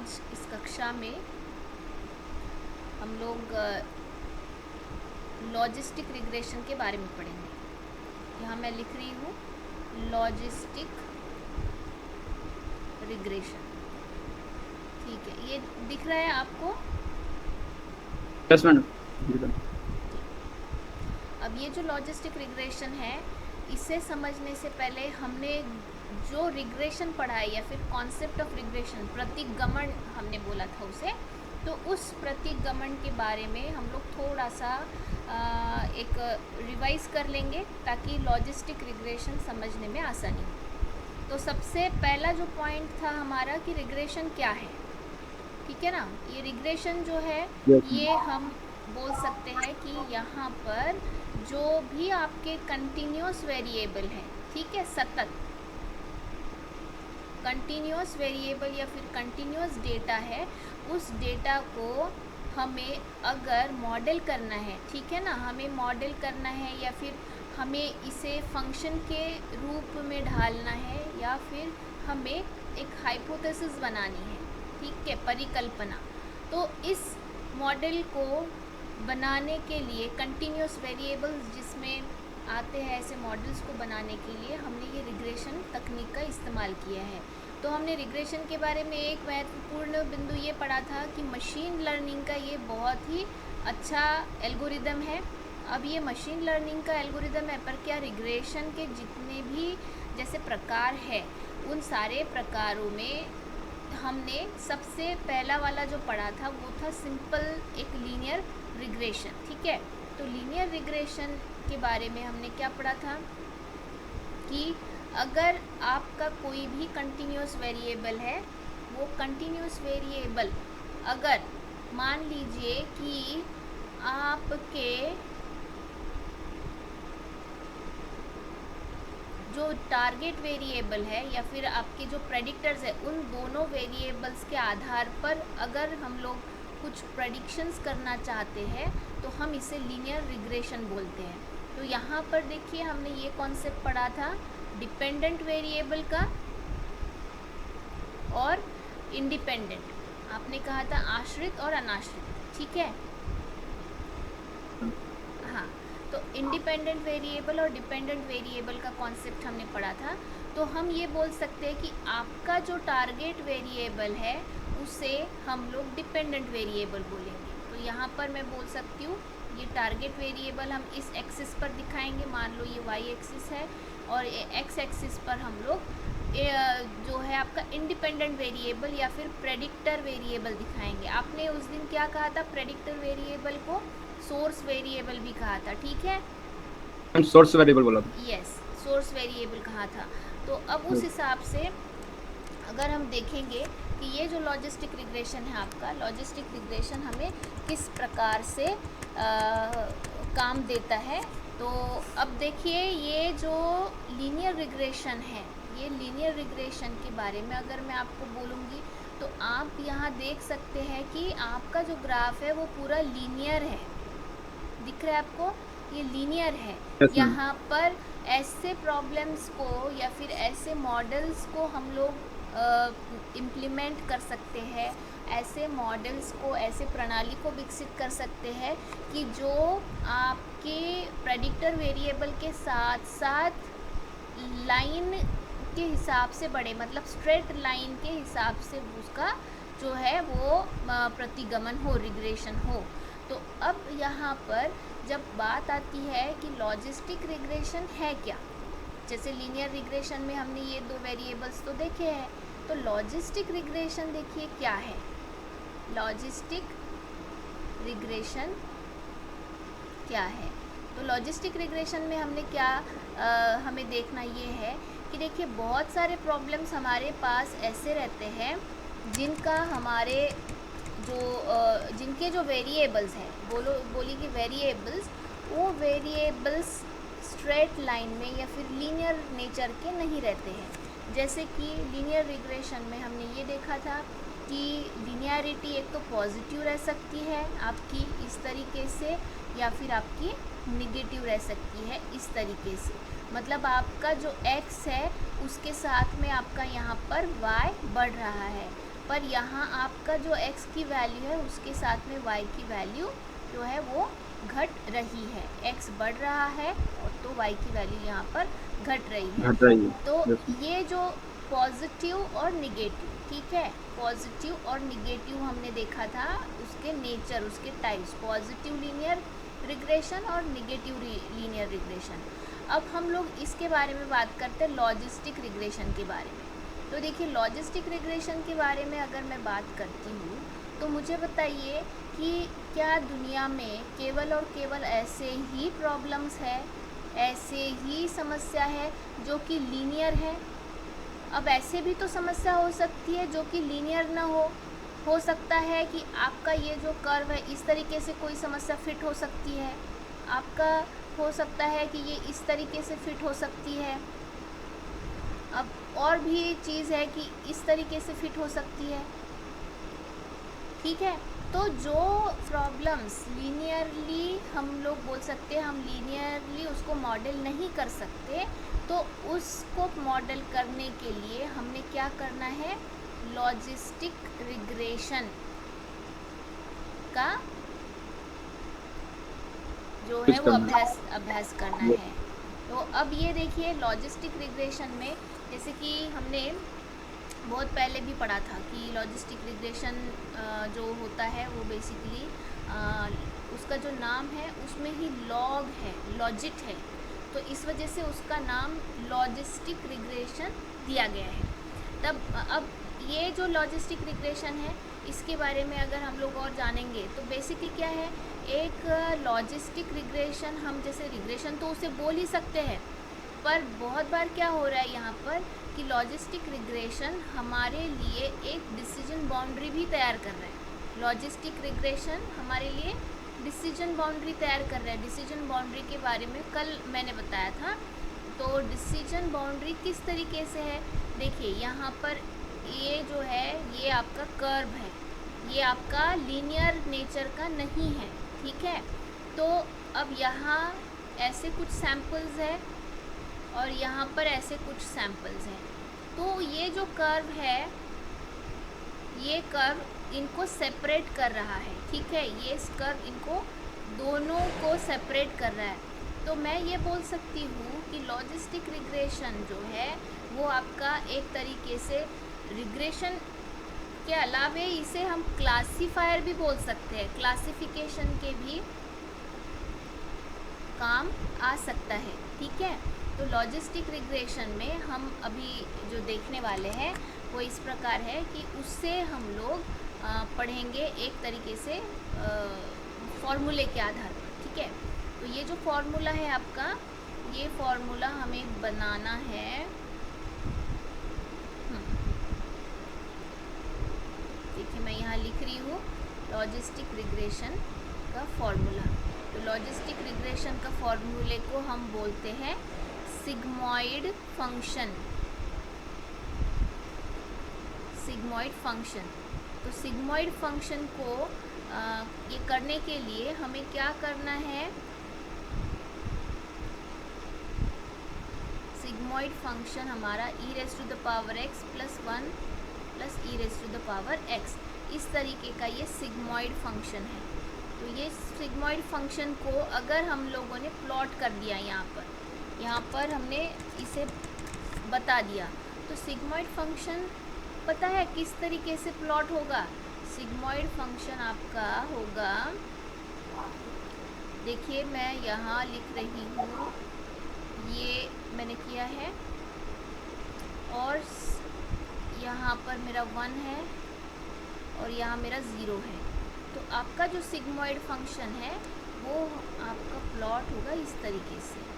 आज इस कक्षा में हम लोग लॉजिस्टिक रिग्रेशन के बारे में पढ़ेंगे। यहाँ मैं लिख रही हूँ लॉजिस्टिक रिग्रेशन। ठीक है, ये दिख रहा है आपको? Yes madam. अब ये जो लॉजिस्टिक रिग्रेशन है, इसे समझने से पहले हमने जो रिग्रेशन पढ़ा है या फिर कॉन्सेप्ट ऑफ रिग्रेशन, प्रतिगमन हमने बोला था उसे, तो उस प्रतिगमन के बारे में हम लोग थोड़ा सा एक रिवाइज कर लेंगे ताकि लॉजिस्टिक रिग्रेशन समझने में आसानी हो। तो सबसे पहला जो पॉइंट था हमारा कि रिग्रेशन क्या है, ठीक है ना। ये रिग्रेशन जो है ये हम बोल सकते हैं कि यहाँ पर जो भी आपके कंटिन्यूस वेरिएबल हैं, ठीक है, सतत कंटिन्यूस वेरिएबल या फिर कंटिन्यूस डेटा है, उस डेटा को हमें अगर मॉडल करना है, ठीक है ना, हमें मॉडल करना है या फिर हमें इसे फंक्शन के रूप में ढालना है या फिर हमें एक हाइपोथेसिस बनानी है, ठीक है, परिकल्पना। तो इस मॉडल को बनाने के लिए कंटिन्यूस वेरिएबल्स जिसमें आते हैं, ऐसे मॉडल्स को बनाने के लिए हमने ये रिग्रेशन तकनीक का इस्तेमाल किया है। तो हमने रिग्रेशन के बारे में एक महत्वपूर्ण बिंदु ये पढ़ा था कि मशीन लर्निंग का ये बहुत ही अच्छा एल्गोरिदम है। अब ये मशीन लर्निंग का एल्गोरिदम है, पर क्या रिग्रेशन के जितने भी जैसे प्रकार है, उन सारे प्रकारों में हमने सबसे पहला वाला जो पढ़ा था वो था सिंपल एक लीनियर रिग्रेशन, ठीक है। तो लीनियर रिग्रेशन के बारे में हमने क्या पढ़ा था कि अगर आपका कोई भी कंटिन्यूस वेरिएबल है, वो कंटिन्यूस वेरिएबल अगर मान लीजिए कि आपके जो टारगेट वेरिएबल है या फिर आपके जो प्रेडिक्टर्स है, उन दोनों वेरिएबल्स के आधार पर अगर हम लोग कुछ प्रेडिक्शंस करना चाहते हैं तो हम इसे लीनियर रिग्रेशन बोलते हैं। तो यहाँ पर देखिए हमने ये कॉन्सेप्ट पढ़ा था डिपेंडेंट वेरिएबल का और इंडिपेंडेंट, आपने कहा था आश्रित और अनाश्रित, ठीक है। हाँ, तो इंडिपेंडेंट वेरिएबल और डिपेंडेंट वेरिएबल का कॉन्सेप्ट हमने पढ़ा था। तो हम ये बोल सकते हैं कि आपका जो टारगेट वेरिएबल है उसे हम लोग डिपेंडेंट वेरिएबल बोलेंगे। तो यहाँ पर मैं बोल सकती हूँ ये टारगेट वेरिएबल हम इस एक्सिस पर दिखाएंगे, मान लो ये वाई एक्सिस है और ये एक्स एक्सिस पर हम लोग जो है आपका इंडिपेंडेंट वेरिएबल या फिर प्रेडिक्टर वेरिएबल दिखाएंगे। आपने उस दिन क्या कहा था, प्रेडिक्टर वेरिएबल को सोर्स वेरिएबल भी कहा था, ठीक है। हम सोर्स वेरिएबल बोला था। यस, सोर्स वेरिएबल कहा था। तो अब उस हिसाब से अगर हम देखेंगे कि ये जो लॉजिस्टिक रिग्रेशन है आपका, लॉजिस्टिक रिग्रेशन हमें किस प्रकार से काम देता है। तो अब देखिए ये जो लीनियर रिग्रेशन है, ये लीनियर रिग्रेशन के बारे में अगर मैं आपको बोलूँगी तो आप यहाँ देख सकते हैं कि आपका जो ग्राफ है वो पूरा लीनियर है, दिख रहा है आपको, ये लीनियर है। यहाँ पर ऐसे प्रॉब्लम्स को या फिर ऐसे मॉडल्स को हम लोग इम्प्लीमेंट कर सकते हैं, ऐसे मॉडल्स को, ऐसे प्रणाली को विकसित कर सकते हैं कि जो आपके प्रेडिक्टर वेरिएबल के साथ साथ लाइन के हिसाब से बढ़े, मतलब स्ट्रेट लाइन के हिसाब से उसका जो है वो प्रतिगमन हो, रिग्रेशन हो। तो अब यहाँ पर जब बात आती है कि लॉजिस्टिक रिग्रेशन है क्या, जैसे लीनियर रिग्रेशन में हमने ये दो वेरिएबल्स तो देखे हैं, तो लॉजिस्टिक रिग्रेशन देखिए क्या है। लॉजिस्टिक रिग्रेशन क्या है, तो लॉजिस्टिक रिग्रेशन में हमने क्या हमें देखना ये है कि देखिए बहुत सारे प्रॉब्लम्स हमारे पास ऐसे रहते हैं जिनका हमारे जिनके जो वेरिएबल्स हैं, बोली कि वेरिएबल्स, वो वेरिएबल्स स्ट्रेट लाइन में या फिर लीनियर नेचर के नहीं रहते हैं। जैसे कि लीनियर रिग्रेशन में हमने ये देखा था कि लीनियरिटी एक तो पॉजिटिव रह सकती है आपकी इस तरीके से, या फिर आपकी निगेटिव रह सकती है इस तरीके से, मतलब आपका जो x है उसके साथ में आपका यहाँ पर y बढ़ रहा है। पर यहाँ आपका जो x की वैल्यू है उसके साथ में y की वैल्यू जो है वो घट रही है, x बढ़ रहा है और तो y की वैल्यू यहाँ पर घट रही है। घट रही है। तो Yes. ये जो पॉजिटिव और निगेटिव, ठीक है, पॉजिटिव और निगेटिव हमने देखा था, उसके नेचर, उसके टाइप्स, पॉजिटिव लीनियर रिग्रेशन और निगेटिव लीनियर रिग्रेशन। अब हम लोग इसके बारे में बात करते हैं लॉजिस्टिक रिग्रेशन के बारे में। तो देखिए लॉजिस्टिक रिग्रेशन के बारे में अगर मैं बात करती हूँ तो मुझे बताइए कि क्या दुनिया में केवल और केवल ऐसे ही प्रॉब्लम्स है, ऐसे ही समस्या है जो कि लीनियर है? अब ऐसे भी तो समस्या हो सकती है जो कि लीनियर ना हो सकता है कि आपका ये जो कर्व है इस तरीके से कोई समस्या फिट हो सकती है, आपका हो सकता है कि ये इस तरीके से फिट हो सकती है। अब और भी एक चीज़ है कि इस तरीके से फिट हो सकती है, ठीक है। तो जो प्रॉब्लम्स लीनियरली हम लोग बोल सकते हैं, हम लीनियरली उसको मॉडल नहीं कर सकते, तो उसको मॉडल करने के लिए हमने क्या करना है, लॉजिस्टिक रिग्रेशन का जो है वो अभ्यास करना है। तो अब ये देखिए लॉजिस्टिक रिग्रेशन में जैसे कि हमने बहुत पहले भी पढ़ा था कि लॉजिस्टिक रिग्रेशन जो होता है वो बेसिकली उसका जो नाम है उसमें ही लॉग है, लॉजिट है, तो इस वजह से उसका नाम लॉजिस्टिक रिग्रेशन दिया गया है। तब अब ये जो लॉजिस्टिक रिग्रेशन है इसके बारे में अगर हम लोग और जानेंगे तो बेसिकली क्या है, एक लॉजिस्टिक रिग्रेशन, हम जैसे रिग्रेशन तो उसे बोल ही सकते हैं, पर बहुत बार क्या हो रहा है यहाँ पर कि लॉजिस्टिक रिग्रेशन हमारे लिए एक डिसीजन बाउंड्री भी तैयार कर रहा है। लॉजिस्टिक रिग्रेशन हमारे लिए डिसीजन बाउंड्री तैयार कर रहा है। डिसीजन बाउंड्री के बारे में कल मैंने बताया था। तो डिसीजन बाउंड्री किस तरीके से है, देखिए यहाँ पर ये जो है ये आपका कर्व है, ये आपका लीनियर नेचर का नहीं है, ठीक है। तो अब यहाँ ऐसे कुछ सैम्पल्स है और यहाँ पर ऐसे कुछ सैम्पल्स हैं। तो ये जो कर्व है, ये कर्व इनको सेपरेट कर रहा है, ठीक है, ये कर्व इनको दोनों को सेपरेट कर रहा है। तो मैं ये बोल सकती हूँ कि लॉजिस्टिक रिग्रेशन जो है वो आपका एक तरीके से रिग्रेशन के अलावे इसे हम क्लासिफायर भी बोल सकते हैं, क्लासिफिकेशन के भी काम आ सकता है, ठीक है। तो लॉजिस्टिक रिग्रेशन में हम अभी जो देखने वाले हैं वो इस प्रकार है कि उससे हम लोग पढ़ेंगे एक तरीके से फॉर्मूले के आधार पर, ठीक है। तो ये जो फॉर्मूला है आपका, ये फॉर्मूला हमें बनाना है, देखिए मैं यहाँ लिख रही हूँ लॉजिस्टिक रिग्रेशन का फॉर्मूला। तो लॉजिस्टिक रिग्रेशन का फॉर्मूले को हम बोलते हैं सिग्मॉइड फंक्शन, सिग्मॉइड फंक्शन। तो सिग्मॉइड फंक्शन को ये करने के लिए हमें क्या करना है, सिग्मॉइड फंक्शन हमारा e raise to the power x plus 1 plus e raise to the power x, इस तरीके का ये सिग्मॉइड फंक्शन है। तो ये सिग्मॉइड फंक्शन को अगर हम लोगों ने प्लॉट कर दिया, यहाँ पर हमने इसे बता दिया, तो सिग्मॉइड फंक्शन पता है किस तरीके से प्लॉट होगा। सिग्मॉइड फंक्शन आपका होगा, देखिए मैं यहाँ लिख रही हूँ, ये मैंने किया है और यहाँ पर मेरा 1 है और यहाँ मेरा 0 है। तो आपका जो सिग्मॉइड फंक्शन है वो आपका प्लॉट होगा इस तरीके से,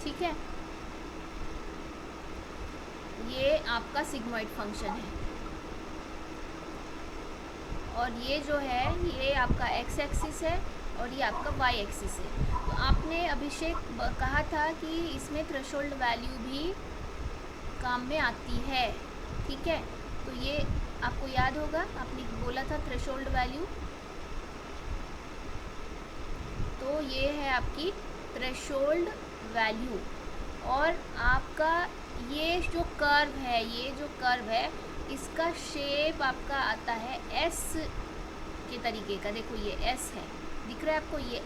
ठीक है। ये आपका सिग्मॉइड फंक्शन है और ये जो है ये आपका x एक्सिस है और ये आपका y एक्सिस है। तो आपने अभिषेक कहा था कि इसमें थ्रेशोल्ड वैल्यू भी काम में आती है, ठीक है। तो ये आपको याद होगा, आपने बोला था थ्रेशोल्ड वैल्यू, तो ये है आपकी थ्रेशोल्ड वैल्यू। और आपका ये जो कर्व है इसका शेप आपका आता है एस के तरीके का। देखो ये एस है, दिख रहा है आपको, ये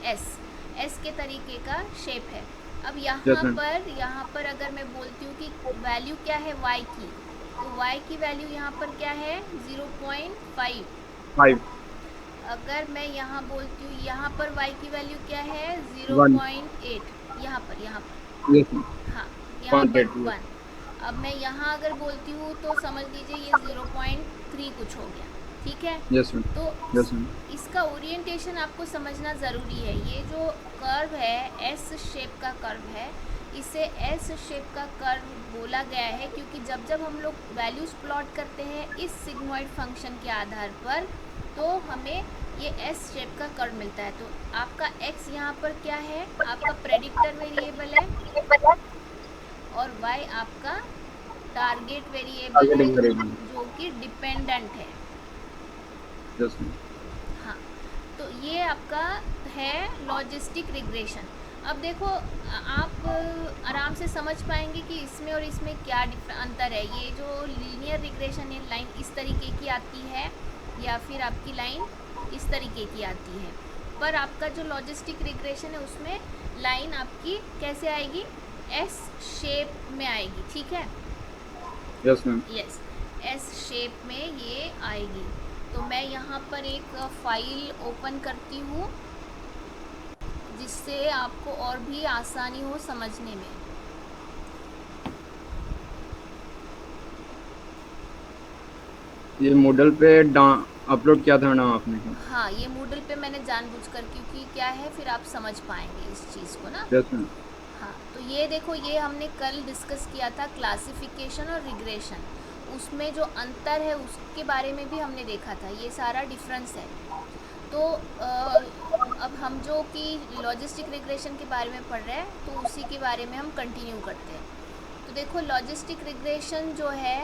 एस के तरीके का शेप है। अब यहाँ पर अगर मैं बोलती हूँ कि वैल्यू क्या है y की, तो y की वैल्यू यहाँ पर क्या है 0.5। अगर मैं यहाँ बोलती हूँ यहाँ पर y की वैल्यू क्या है 0.8, यहाँ पर हाँ यहाँ पर 1। अब मैं यहाँ अगर बोलती हूँ तो समझ लीजिए ये 0.3 कुछ हो गया, ठीक है। तो इसका ओरिएंटेशन आपको समझना ज़रूरी है। ये जो कर्व है एस शेप का कर्व है, इसे एस शेप का कर्व बोला गया है क्योंकि जब जब हम लोग वैल्यूज़ प्लॉट करते हैं इस सिग्मॉइड फंक्शन के आधार पर, तो हमें ये एस शेप का कर्व मिलता है। तो आपका एक्स यहाँ पर क्या है, आपका प्रेडिक्टर वेरिएबल है, और वाई आपका टारगेट वेरिएबल है जो कि डिपेंडेंट है। हाँ, तो ये आपका है लॉजिस्टिक रिग्रेशन। अब देखो आप आराम से समझ पाएंगे कि इसमें और इसमें क्या अंतर है। ये जो लीनियर रिग्रेशन है, लाइन इस तरीके की आती है या फिर आपकी लाइन इस तरीके की आती है, पर आपका जो लॉजिस्टिक रिग्रेशन है उसमें लाइन आपकी कैसे आएगी, एस शेप में आएगी, ठीक है। Yes ma'am. Yes, S shape में ये आएगी। तो मैं यहाँ पर एक फाइल ओपन करती हूँ जिससे आपको और भी आसानी हो समझने में। ये मॉडल पे अपलोड किया था ना आपने? हाँ, ये मॉडल पे मैंने जानबूझकर, क्योंकि क्या है फिर आप समझ पाएंगे इस चीज़ को ना। Yes ma'am. हाँ, तो ये देखो, ये हमने कल डिस्कस किया था क्लासिफिकेशन और रिग्रेशन। उसमें जो अंतर है उसके बारे में भी हमने देखा था, ये सारा डिफरेंस है। तो अब हम जो कि लॉजिस्टिक रिग्रेशन के बारे में पढ़ रहे हैं तो उसी के बारे में हम कंटिन्यू करते हैं। तो देखो लॉजिस्टिक रिग्रेशन जो है,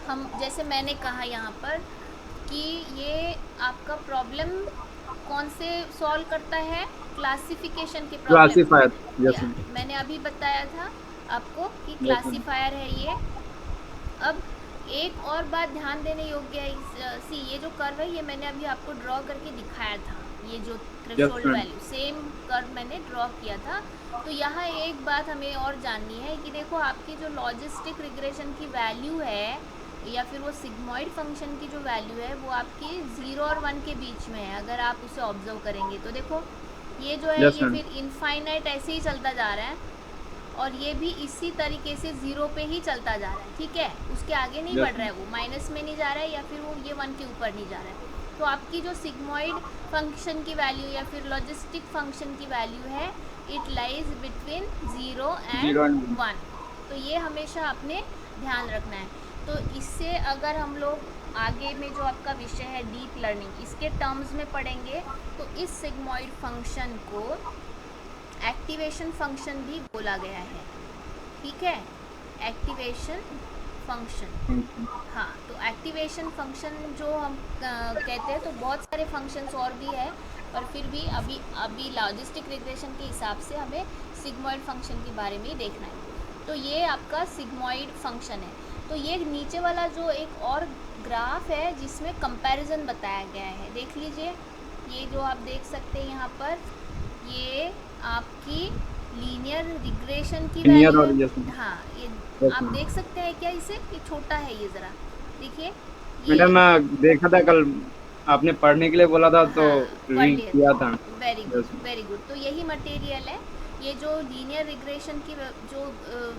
हम जैसे मैंने कहा यहाँ पर कि ये आपका प्रॉब्लम कौन से सॉल्व करता है, क्लासिफिकेशन के प्रॉब्लम। Classifier, yes ma'am. मैंने अभी बताया था आपको कि क्लासिफायर है ये। अब एक और बात ध्यान देने योग्य है, ये जो कर्व है ये मैंने अभी आपको ड्रॉ करके दिखाया था। ये जो थ्रेशोल्ड वैल्यू सेम कर्व मैंने ड्रॉ किया था। तो यहाँ एक बात हमें और जाननी है कि देखो आपकी जो लॉजिस्टिक रिग्रेशन की वैल्यू है या फिर वो सिग्मॉइड फंक्शन की जो वैल्यू है वो आपकी 0 और 1 के बीच में है। अगर आप उसे ऑब्जर्व करेंगे तो देखो ये जो है ये फिर इनफाइनाइट ऐसे ही चलता जा रहा है, और ये भी इसी तरीके से 0 पे ही चलता जा रहा है, ठीक है। उसके आगे नहीं बढ़ रहा है, वो माइनस में नहीं जा रहा है या फिर वो ये 1 के ऊपर नहीं जा रहा है। तो आपकी जो सिग्मॉइड फंक्शन की वैल्यू या फिर लॉजिस्टिक फंक्शन की वैल्यू है, इट लाइज बिटवीन 0 एंड 1। तो ये हमेशा आपने ध्यान रखना है। तो इससे अगर हम लोग आगे में जो आपका विषय है डीप लर्निंग, इसके टर्म्स में पढ़ेंगे तो इस सिग्मॉइड फंक्शन को एक्टिवेशन फंक्शन भी बोला गया है, ठीक है। एक्टिवेशन फंक्शन, हाँ। तो एक्टिवेशन फंक्शन जो हम कहते हैं, तो बहुत सारे फंक्शंस और भी है, पर फिर भी अभी लॉजिस्टिक रिग्रेशन के हिसाब से हमें सिग्मॉइड फंक्शन के बारे में ही देखना है। तो ये आपका सिग्मॉइड फंक्शन है। तो ये नीचे वाला जो एक और ग्राफ है जिसमें कंपैरिजन बताया गया है, देख लीजिए। ये जो आप देख सकते हैं यहाँ पर, ये आपकी लीनियर रिग्रेशन की वैल्यू है। हाँ, ये आप देख सकते हैं क्या इसे, ये छोटा है ये ज़रा देखिए। मैडम देखा था कल, आपने पढ़ने के लिए बोला था तो रीड किया था। Very good, very good. तो यही मटेरियल है। ये जो लीनियर रिग्रेशन की जो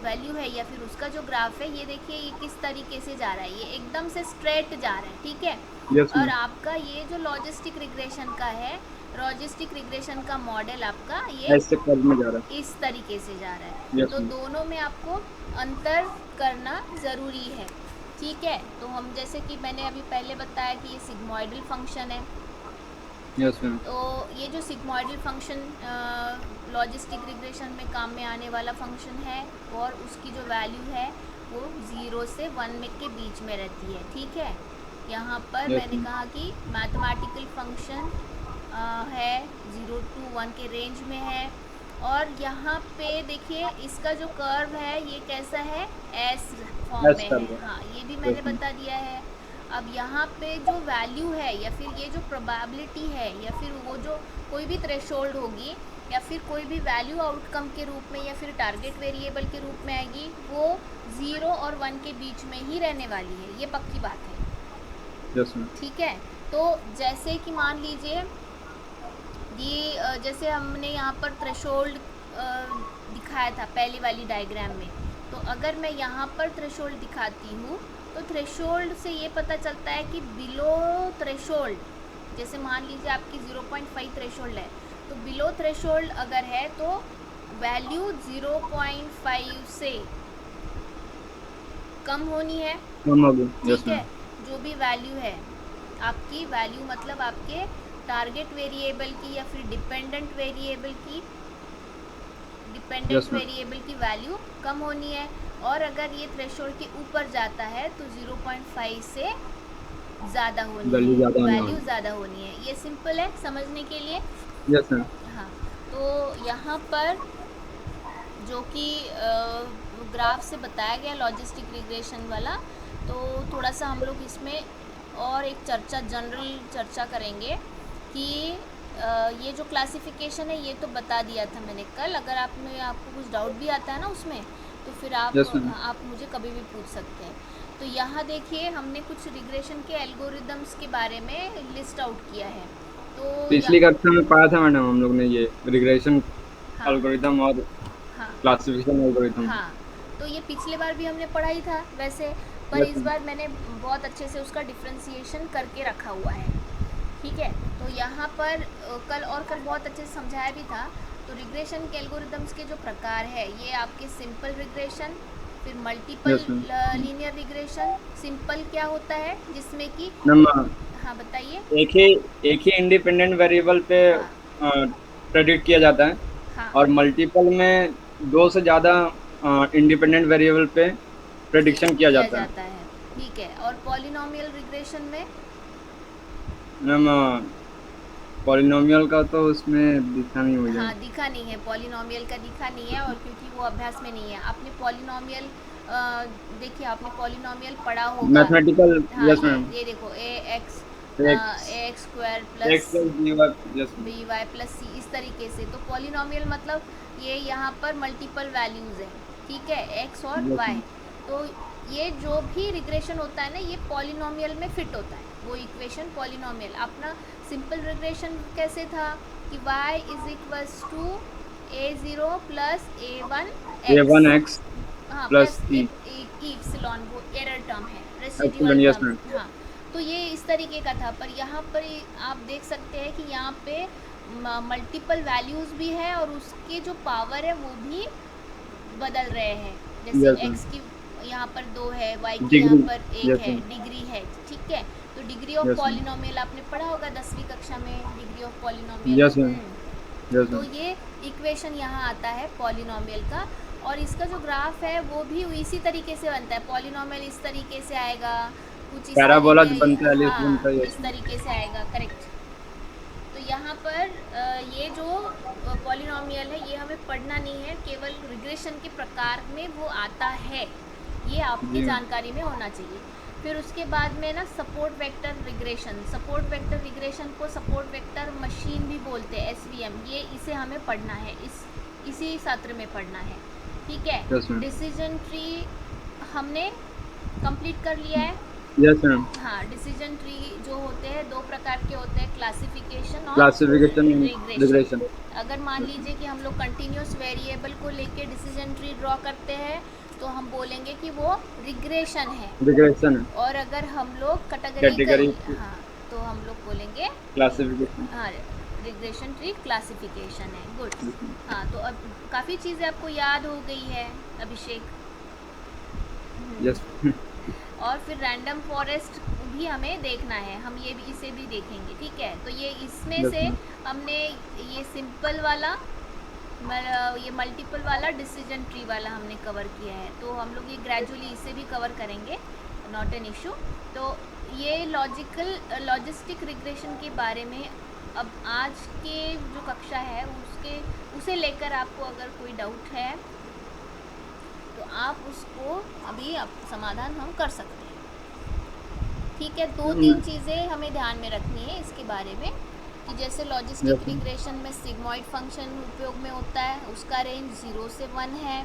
वैल्यू है या फिर उसका जो ग्राफ है, ये देखिए ये किस तरीके से जा रहा है, ये एकदम से स्ट्रेट जा रहा है, ठीक है। और आपका ये जो लॉजिस्टिक रिग्रेशन का है, लॉजिस्टिक रिग्रेशन का मॉडल आपका ये ऐसे कर्व में जा रहा है, इस तरीके से जा रहा है। तो दोनों में आपको अंतर करना ज़रूरी है, ठीक है। तो हम जैसे कि मैंने अभी पहले बताया कि ये सिग्मॉइडल फंक्शन है। तो ये जो सिग्मॉइडल फंक्शन लॉजिस्टिक रिग्रेशन में काम में आने वाला फंक्शन है, और उसकी जो वैल्यू है वो 0 से 1 में के बीच में रहती है, ठीक है। यहाँ पर मैंने कहा कि मैथमेटिकल फंक्शन है, 0 to 1 के रेंज में है। और यहाँ पे देखिए इसका जो कर्व है ये कैसा है, एस फॉर्म एस में कर है। दो। हाँ, ये भी मैंने यस मैम। बता दिया है। अब यहाँ पे जो वैल्यू है या फिर ये जो प्रोबेबिलिटी है या फिर वो जो कोई भी थ्रेशोल्ड होगी या फिर कोई भी वैल्यू आउटकम के रूप में या फिर टारगेट वेरिएबल के रूप में आएगी, वो 0 और 1 के बीच में ही रहने वाली है, ये पक्की बात है। Yes ma'am. ठीक है, तो जैसे कि मान लीजिए ये जैसे हमने यहाँ पर थ्रेशोल्ड दिखाया था पहली वाली डायग्राम में, तो अगर मैं यहाँ पर थ्रेशोल्ड दिखाती हूँ तो थ्रेशोल्ड से ये पता चलता है कि बिलो थ्रेशोल्ड, जैसे मान लीजिए आपकी 0.5 थ्रेशोल्ड है, तो बिलो थ्रेशोल्ड अगर है तो वैल्यू 0.5 से कम होनी है। कम होगी। यस ठीक है, मैम। जो भी वैल्यू है आपकी, वैल्यू मतलब आपके टारगेट वेरिएबल की या फिर डिपेंडेंट वेरिएबल की, डिपेंडेंट यस मैम। वेरिएबल की वैल्यू कम होनी है। और अगर ये थ्रेशोल्ड के ऊपर जाता है तो 0.5 से ज़्यादा होनी वैल्यू है, ज़्यादा होने वैल्यू वाली। ज़्यादा होनी है। ये सिंपल है समझने के लिए। Yes ma'am. हाँ, तो यहाँ पर जो कि ग्राफ से बताया गया लॉजिस्टिक रिग्रेशन वाला, तो थोड़ा सा हम लोग इसमें और एक चर्चा, जनरल चर्चा करेंगे कि ये जो क्लासिफिकेशन है ये तो बता दिया था मैंने कल। अगर आपको कुछ डाउट भी आता है ना उसमें, तो फिर यस मैम। आप मुझे कभी भी पूछ सकते हैं। तो यहाँ देखिए हमने कुछ रिग्रेशन के एल्गोरिदम्स के बारे में लिस्ट आउट किया है। तो पिछली कक्षा में पढ़ा था मैडम हम लोग ने ये रिग्रेशन हाँ एल्गोरिदम और हाँ क्लासिफिकेशन एल्गोरिदम। हाँ, तो ये पिछले बार भी हमने पढ़ा ही था वैसे, पर यस इस मैम। बार मैंने बहुत अच्छे से उसका डिफ्रेंसिएशन करके रखा हुआ है। ठीक है, तो यहाँ पर कल बहुत अच्छे से समझाया भी था। तो रिग्रेशन के एल्गोरिदम्स के जो प्रकार है, ये आपके सिंपल रिग्रेशन, फिर multiple yes ma'am. Linear regression. Simple क्या होता है, जिसमें कि मैम हाँ बताइए। एक ही इंडिपेंडेंट वेरिएबल पे हाँ प्रेडिक्ट किया जाता है, हाँ, और मल्टीपल में दो से ज़्यादा इंडिपेंडेंट वेरिएबल पे प्रेडिक्शन किया किया जाता है। जाता है। ठीक है, और पॉलिनोमियल रिग्रेशन में मैम पॉलिनोमियल का तो उसमें दिखा नहीं मुझे। हाँ दिखा नहीं है, पॉलिनोमियल का दिखा नहीं है, और क्योंकि वो अभ्यास में नहीं है। आपने पॉलिनोमियल देखिए, आपने पॉलिनोमियल पढ़ा होगा। मैथमेटिकल। हाँ, यस मैम। ये देखो x a x square x plus plus b y. Yes ma'am. B y plus c, इस तरीके से। तो पॉलिनोमियल मतलब ये यहाँ पर मल्टीपल वैल्यूज़ हैं, ठीक है, एक्स और यस वाई। मैम। तो ये जो भी रिग्रेशन होता है ना, ये पॉलिनोमियल में फिट होता है, वो इक्वेशन पॉलिनोमियल। अपना सिंपल रिग्रेशन कैसे था कि y is equals to a0 plus a1 A1 x, x हाँ, प्लस प्लस ई इप्सिलॉन, वो एरर टर्म है, epsilon. Residual yes term. Ma'am. हाँ, तो ये इस तरीके का था। पर यहाँ पर आप देख सकते हैं कि यहाँ पे मल्टीपल वैल्यूज़ भी है और उसके जो पावर है वो भी बदल रहे हैं। जैसे यस मैम। x की यहाँ पर 2 है, y की यहाँ डिग्री। पर 1 यस है, मैम। डिग्री है। ठीक है, तो degree of yes ma'am. Polynomial आपने पढ़ा होगा 10वीं कक्षा में, degree of polynomial. Yes ma'am. Yes तो मैम। ये इक्वेशन यहाँ आता है पॉलिनोमियल का, और इसका जो ग्राफ है वो भी इसी तरीके से बनता है। पॉलिनोमियल इस तरीके से आएगा, कुछ इस पैराबोला जो तरीके, बनता है, एलिप्स बनता हाँ है। इस यस मैम। तरीके से आएगा, करेक्ट। तो यहाँ पर ये जो पॉलिनोमियल है ये हमें पढ़ना नहीं है, केवल रिग्रेशन के प्रकार में वो आता है, ये आपकी जी मैम। जानकारी में होना चाहिए। फिर उसके बाद में ना support vector regression, support vector regression को सपोर्ट वेक्टर मशीन भी बोलते हैं, SVM। ये इसे हमें पढ़ना है, इसी सत्र में पढ़ना है। ठीक है, यस मैम। डिसीजन ट्री हमने कंप्लीट कर लिया है। Yes ma'am. हाँ, डिसीजन ट्री जो होते हैं दो प्रकार के होते हैं, क्लासिफिकेशन और क्लासिफिकेशन रिग्रेशन। रिग्रेशन। अगर मान लीजिए कि हम लोग कंटिन्यूस वेरिएबल को लेके डिसीजन ट्री ड्रॉ करते हैं तो हम बोलेंगे कि वो रिग्रेशन है। रिग्रेशन है। और अगर हम लोग कैटेगरी हाँ, तो हम लोग बोलेंगे क्लासिफिकेशन। हाँ, रिग्रेशन ट्री क्लासिफिकेशन है। गुड। हाँ, तो अब काफ़ी चीज़ें आपको याद हो गई है अभिषेक। यस। और फिर रैंडम फॉरेस्ट भी हमें देखना है, हम इसे भी देखेंगे। ठीक है, तो ये इसमें से हमने ये सिंपल वाला, ये मल्टीपल वाला, डिसीजन ट्री वाला हमने कवर किया है। तो हम लोग ये ग्रेजुअली इसे भी कवर करेंगे, नॉट एन इशू। तो ये लॉजिस्टिक रिग्रेशन के बारे में अब आज के जो कक्षा है उसे लेकर आपको अगर कोई डाउट है तो आप उसको अभी समाधान हम कर सकते हैं। ठीक है, 2-3 चीज़ें हमें ध्यान में रखनी है इसके बारे में कि जैसे लॉजिस्टिक रिग्रेशन में सिग्मॉइड फंक्शन उपयोग में होता है, उसका रेंज 0 से 1 है।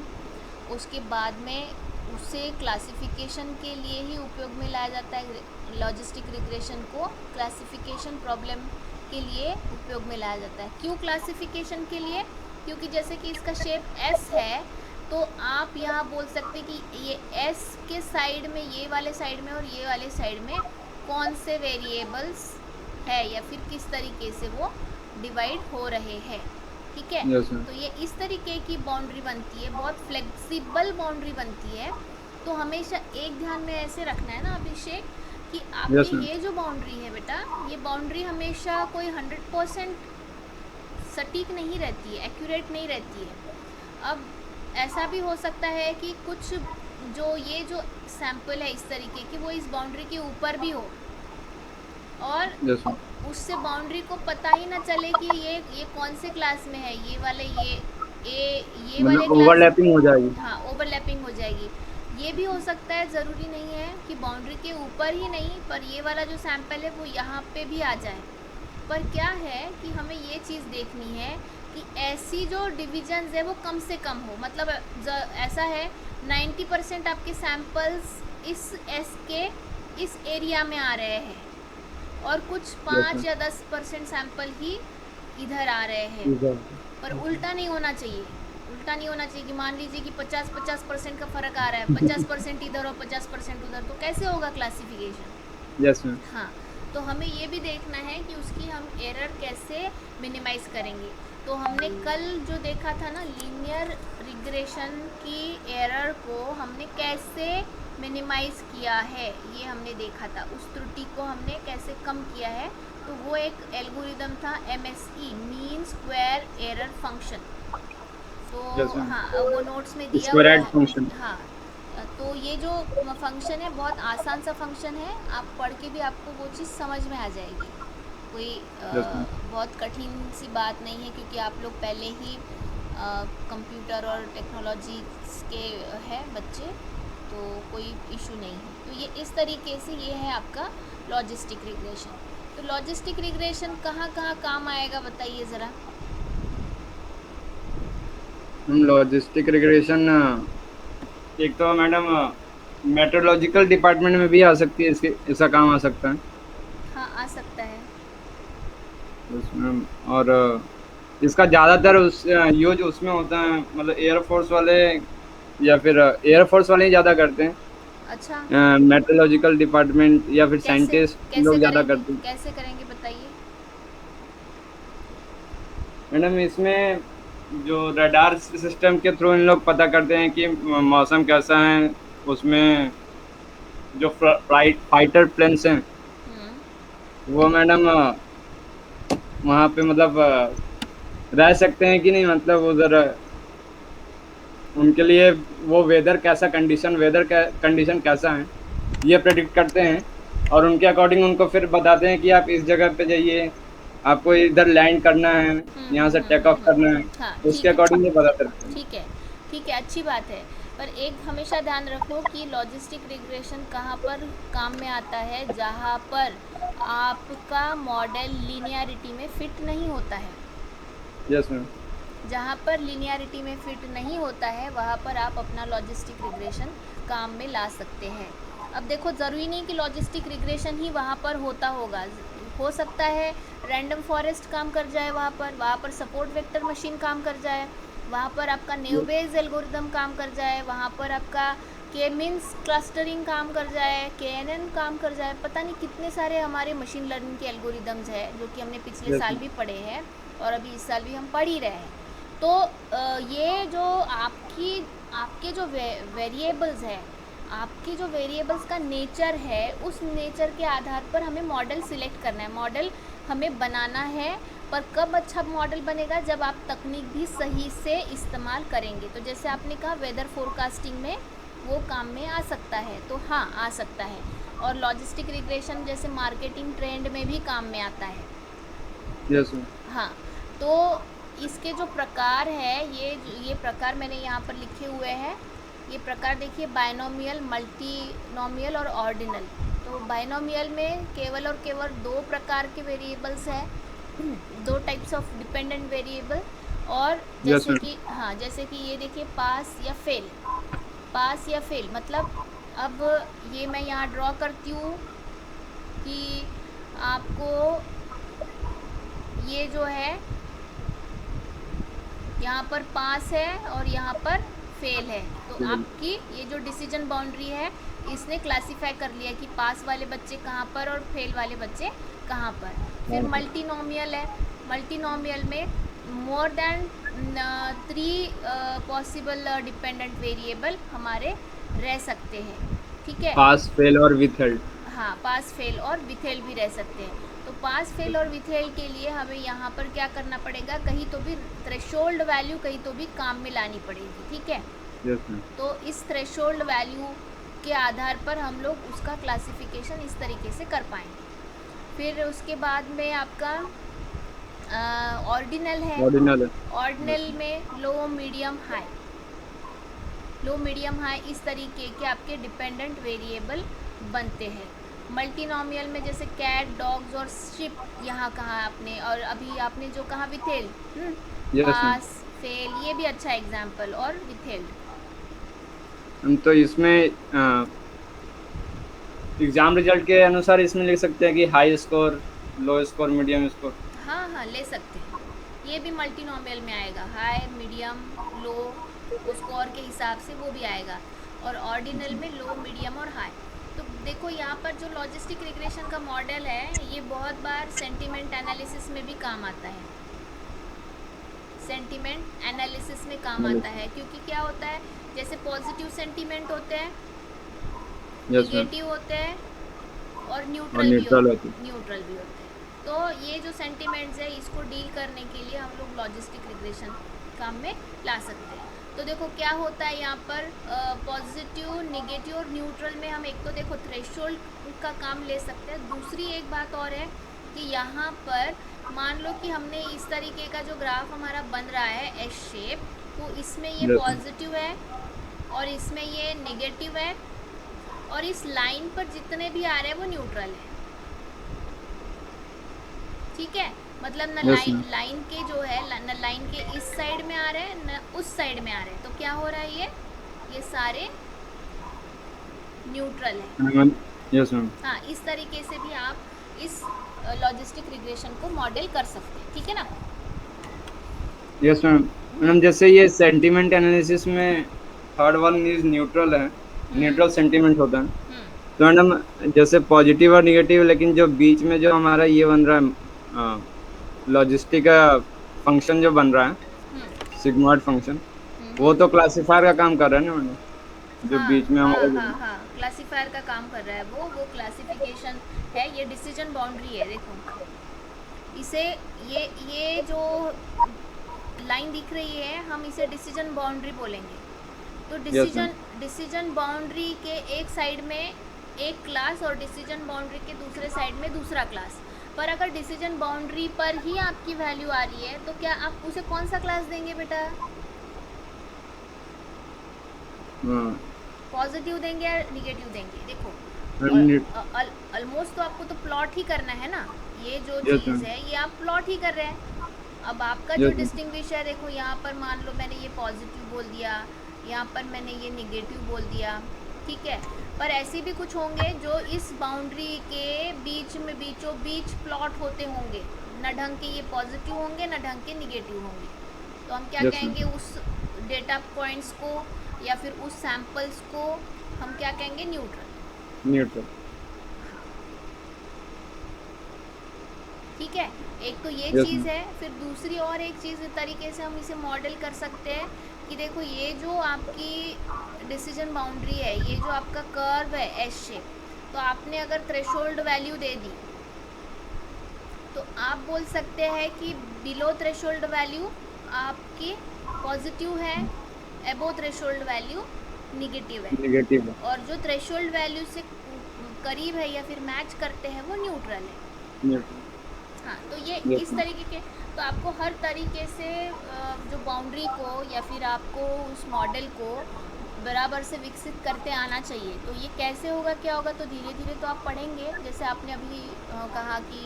उसके बाद में उसे क्लासिफिकेशन के लिए ही उपयोग में लाया जाता है, लॉजिस्टिक रिग्रेशन को क्लासिफिकेशन प्रॉब्लम के लिए उपयोग में लाया जाता है। क्यों क्लासिफिकेशन के लिए? क्योंकि जैसे कि इसका शेप एस है, तो आप यहाँ बोल सकते कि ये एस के साइड में, ये वाले साइड में और ये वाले साइड में कौन से वेरिएबल्स है या फिर किस तरीके से वो डिवाइड हो रहे हैं। ठीक है, तो ये इस तरीके की बाउंड्री बनती है, बहुत फ्लेक्सिबल बाउंड्री बनती है। तो हमेशा एक ध्यान में ऐसे रखना है ना अभिषेक कि आपकी ये जो बाउंड्री है बेटा, ये बाउंड्री हमेशा कोई 100% सटीक नहीं रहती है, एक्यूरेट नहीं रहती है। अब ऐसा भी हो सकता है कि कुछ ये जो सैंपल है इस तरीके की, वो इस बाउंड्री के ऊपर भी हो और उससे बाउंड्री को पता ही ना चले कि ये कौन से क्लास में है, ये वाले ये वाले ओवरलैपिंग हो जाएगी। हाँ, ओवरलैपिंग हो जाएगी। ये भी हो सकता है, ज़रूरी नहीं है कि बाउंड्री के ऊपर ही नहीं, पर ये वाला जो सैंपल है वो यहाँ पे भी आ जाए। पर क्या है कि हमें ये चीज़ देखनी है कि ऐसी जो डिविजन्स है वो कम से कम हो। मतलब ऐसा है 90% आपके सैंपल्स इस के इस एरिया में आ रहे हैं और कुछ 5 या 10% सैंपल ही इधर आ रहे हैं। पर उल्टा नहीं होना चाहिए, उल्टा नहीं होना चाहिए कि मान लीजिए कि 50% का फ़र्क आ रहा है, 50% इधर और 50% उधर, तो कैसे होगा क्लासिफिकेशन? Yes ma'am. हाँ, तो हमें ये भी देखना है कि उसकी हम एरर कैसे मिनिमाइज़ करेंगे। तो हमने कल जो देखा था ना, लीनियर रिग्रेशन की एरर को हमने कैसे मिनिमाइज़ किया है, ये हमने देखा था। उस त्रुटि को हमने कैसे कम किया है, तो वो एक एल्गोरिदम था MSE, mean square error function. तो हाँ, वो नोट्स में दिया हुआ है। हाँ, तो ये जो फंक्शन है बहुत आसान सा फंक्शन है, आप पढ़ के भी आपको वो चीज़ समझ में आ जाएगी। कोई बहुत कठिन सी बात नहीं है, क्योंकि आप लोग पहले ही कंप्यूटर और टेक्नोलॉजी के हैं बच्चे, तो कोई इशू नहीं है। तो ये इस तरीके से ये है आपका लॉजिस्टिक रिग्रेशन। तो लॉजिस्टिक रिग्रेशन कहाँ कहाँ काम आएगा बताइए ज़रा। लॉजिस्टिक रिग्रेशन एक तो मैडम मेट्रोलॉजिकल डिपार्टमेंट में भी आ सकती है, इसका काम आ सकता है। हाँ, आ सकता है उसमें। और इसका ज़्यादातर यूज उसमें होता है, मतलब एयरफोर्स वाले या फिर एयरफोर्स वाले ही ज़्यादा करते हैं। अच्छा, मेट्रोलॉजिकल डिपार्टमेंट या फिर साइंटिस्ट लोग ज़्यादा करते हैं। कैसे करेंगे बताइए मैडम। इसमें जो रडार सिस्टम के थ्रू इन लोग पता करते हैं कि मौसम कैसा है, उसमें जो फाइटर प्लेन्स हैं वो मैडम वहाँ पे मतलब रह सकते हैं कि नहीं, मतलब उधर उनके लिए वो वेदर कंडीशन कैसा है ये प्रेडिक्ट करते हैं, और उनके अकॉर्डिंग उनको फिर बताते हैं कि आप इस जगह पे जाइए, आपको इधर लैंड करना है, यहाँ से टेक ऑफ करना है। हाँ, उसके अकॉर्डिंग ये पता करते हैं। ठीक है, अच्छी बात है। पर एक हमेशा ध्यान रखो कि लॉजिस्टिक रिग्रेशन कहाँ पर काम में आता है, जहाँ पर आपका मॉडल लीनियरिटी में फिट नहीं होता है। Yes ma'am. जहाँ पर लीनियरिटी में फिट नहीं होता है वहाँ पर आप अपना लॉजिस्टिक रिग्रेशन काम में ला सकते हैं। अब देखो, ज़रूरी नहीं कि लॉजिस्टिक रिग्रेशन ही वहाँ पर होता होगा, हो सकता है रैंडम फॉरेस्ट काम कर जाए, वहाँ पर सपोर्ट वेक्टर मशीन काम कर जाए, वहाँ पर आपका नेव-बेस्ड एल्गोरिदम काम कर जाए, वहाँ पर आपका के मीन्स क्लस्टरिंग काम कर जाए, KNN काम कर जाए। पता नहीं कितने सारे हमारे मशीन लर्निंग के एल्गोरिदम्स है जो कि हमने पिछले साल भी पढ़े हैं और अभी इस साल भी हम पढ़ ही रहे हैं। तो ये जो आपके जो वेरिएबल्स है, आपकी जो वेरिएबल्स का नेचर है, उस नेचर के आधार पर हमें मॉडल सिलेक्ट करना है, मॉडल हमें बनाना है। पर कब अच्छा मॉडल बनेगा, जब आप तकनीक भी सही से इस्तेमाल करेंगे। तो जैसे आपने कहा वेदर फोरकास्टिंग में वो काम में आ सकता है, तो हाँ, आ सकता है। और लॉजिस्टिक रिग्रेशन जैसे मार्केटिंग ट्रेंड में भी काम में आता है। Yes ma'am. हाँ, तो इसके जो प्रकार है, ये प्रकार मैंने यहाँ पर लिखे हुए हैं। ये प्रकार देखिए, बायनोमियल, मल्टीनोमियल और ऑर्डिनल। तो बायनोमियल में केवल और केवल दो प्रकार के वेरिएबल्स हैं, दो टाइप्स ऑफ डिपेंडेंट वेरिएबल। और यस जैसे मैम। कि हाँ, जैसे कि ये देखिए, पास या फेल। पास या फेल मतलब, अब ये मैं यहाँ ड्रॉ करती हूँ कि आपको ये जो है, यहाँ पर पास है और यहाँ पर फेल है। तो आपकी ये जो डिसीजन बाउंड्री है, इसने क्लासीफाई कर लिया कि पास वाले बच्चे कहाँ पर और फेल वाले बच्चे कहाँ पर। फिर मल्टीनोमियल है। मल्टीनोमियल में more than 3 possible dependent variable हमारे रह सकते हैं। ठीक है। पास, फेल और विथहेल्ड। हाँ, पास, फेल और विथेल्ड भी रह सकते हैं। तो पास, फेल और विथेल्ड के लिए हमें यहाँ पर क्या करना पड़ेगा, कहीं तो भी थ्रेशोल्ड वैल्यू कहीं तो भी काम में लानी पड़ेगी। ठीक है। Yes ma'am. तो इस थ्रेशोल्ड वैल्यू के आधार पर हम लोग उसका क्लासिफिकेशन इस तरीके से कर पाएंगे। फिर उसके बाद में आपका ऑर्डिनल है। ऑर्डिनल है। ऑर्डिनल में लो, मीडियम, हाई। लो, मीडियम, हाई इस तरीके के आपके डिपेंडेंट वेरिएबल बनते हैं। मल्टीनोमियल में जैसे कैट, डॉग्स और शिप यहाँ कहा आपने, और अभी आपने जो कहा विथेल्ड, यस मैम। पास, फेल, ये भी अच्छा एग्जाम्पल, और विथेल्ड। हम तो इसमें एग्जाम रिजल्ट के अनुसार इसमें लिख सकते हैं कि हाई स्कोर, लो स्कोर, मीडियम स्कोर। हाँ हाँ, ले सकते हैं। ये भी मल्टीनोमियल में आएगा, हाई, मीडियम, लो, स्कोर के हिसाब से वो भी आएगा। और ऑर्डिनल में लो, मीडियम और हाई। तो देखो, यहाँ पर जो लॉजिस्टिक रिग्रेशन का मॉडल है, ये बहुत बार सेंटिमेंट एनालिसिस में भी काम आता है। सेंटिमेंट एनालिसिस में काम आता है, क्योंकि क्या होता है, जैसे पॉजिटिव सेंटिमेंट होते हैं, यस मैम। निगेटिव होते हैं, और और न्यूट्रल भी न्यूट्रल होती है। न्यूट्रल भी होते हैं। तो ये जो सेंटिमेंट्स है, इसको डील करने के लिए हम लोग लॉजिस्टिक रिग्रेशन काम में ला सकते हैं। तो देखो क्या होता है यहाँ पर, पॉजिटिव, निगेटिव और न्यूट्रल में हम एक तो देखो थ्रेशोल्ड का काम ले सकते हैं। दूसरी एक बात और है कि यहाँ पर मान लो कि हमने इस तरीके का जो ग्राफ हमारा बन रहा है एस शेप, तो इसमें ये Yes, पॉजिटिव है और इसमें ये निगेटिव है, और इस लाइन पर जितने भी आ रहे हैं वो न्यूट्रल है। ठीक है। मतलब न yes मैम। लाइन के जो है, न लाइन के इस साइड में आ रहे हैं, न उस साइड में आ रहे हैं। तो क्या हो रहा है, ये सारे न्यूट्रल है। Yes ma'am. हाँ, इस तरीके से भी आप इस लॉजिस्टिक रिग्रेशन को मॉडल कर सकते हैं। ठीक है ना। Yes ma'am. मैडम जैसे ये सेंटिमेंट एनालिसिस में थर्ड वन इज न्यूट्रल है, न्यूट्रल सेंटिमेंट होता है। हम्म तो मैडम जैसे पॉजिटिव और निगेटिव, लेकिन जो बीच में जो हमारा ये बन रहा है लॉजिस्टिक का फंक्शन जो बन रहा है, हम्म सिग्मॉइड फंक्शन, हम्म वो तो क्लासीफायर का काम कर रहा है ना मैडम, जो हाँ बीच में हाँ हमारा हाँ हाँ, क्लासीफायर का काम कर रहा है वो क्लासिफिकेशन है। ये डिसीजन बाउंड्री है। देखो इसे, ये जो लाइन दिख रही है, हम इसे डिसीजन बाउंड्री बोलेंगे। तो यस मैम। डिसीजन बाउंड्री के एक साइड में एक क्लास और डिसीजन बाउंड्री के दूसरे साइड में दूसरा क्लास। पर अगर डिसीजन बाउंड्री पर ही आपकी वैल्यू आ रही है, तो क्या आप उसे कौन सा क्लास देंगे बेटा? पॉजिटिव देंगे या निगेटिव देंगे? देखो, ऑलमोस्ट तो आपको तो प्लॉट ही करना है ना। ये जो यस चीज़ मैम। है, ये आप प्लॉट ही कर रहे हैं। अब आपका जो यस मैम। डिस्टिंग्विश है, देखो यहाँ पर मान लो मैंने ये पॉजिटिव बोल दिया, यहाँ पर मैंने ये निगेटिव बोल दिया। ठीक है। पर ऐसे भी कुछ होंगे जो इस बाउंड्री के बीच में बीचों बीच प्लॉट होते होंगे, न ढंग के ये पॉजिटिव होंगे, न ढंग के निगेटिव होंगे। तो हम क्या यस कहेंगे, मैम। उस डेटा पॉइंट्स को या फिर उस सैम्पल्स को हम क्या कहेंगे, न्यूट्रल। न्यूट्रल। ठीक है। एक तो ये यस चीज़ मैम। है। फिर दूसरी और एक चीज़ इस तरीके से हम इसे मॉडल कर सकते हैं कि देखो, ये जो आपकी डिसीजन बाउंड्री है, ये जो आपका कर्व है एस शेप, तो आपने अगर थ्रेशोल्ड वैल्यू दे दी, तो आप बोल सकते हैं कि बिलो थ्रेशोल्ड वैल्यू आपकी पॉजिटिव है, एबो थ्रेशोल्ड वैल्यू निगेटिव है, निगेटिव। और जो थ्रेशोल्ड वैल्यू से करीब है या फिर मैच करते हैं वो न्यूट्रल है। न्यूट्रल। हाँ, तो ये यस इस मैम। तरीके के, तो आपको हर तरीके से जो बाउंड्री को या फिर आपको उस मॉडल को बराबर से विकसित करते आना चाहिए। तो ये कैसे होगा, क्या होगा, तो धीरे धीरे तो आप पढ़ेंगे। जैसे आपने अभी कहा कि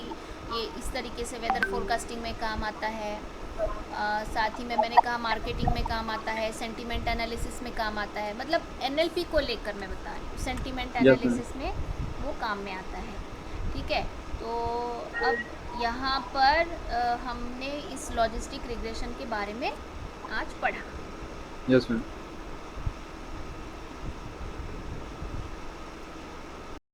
ये इस तरीके से वेदर फोरकास्टिंग में काम आता है, साथ ही में मैंने कहा मार्केटिंग में काम आता है, सेंटिमेंट एनालिसिस में काम आता है। मतलब एनएलपी को लेकर मैं बता रही हूँ, सेंटिमेंट यस मैम। एनालिसिस में वो काम में आता है। ठीक है, तो अब यहाँ पर हमने इस लॉजिस्टिक रिग्रेशन के बारे में आज पढ़ा। Yes ma'am.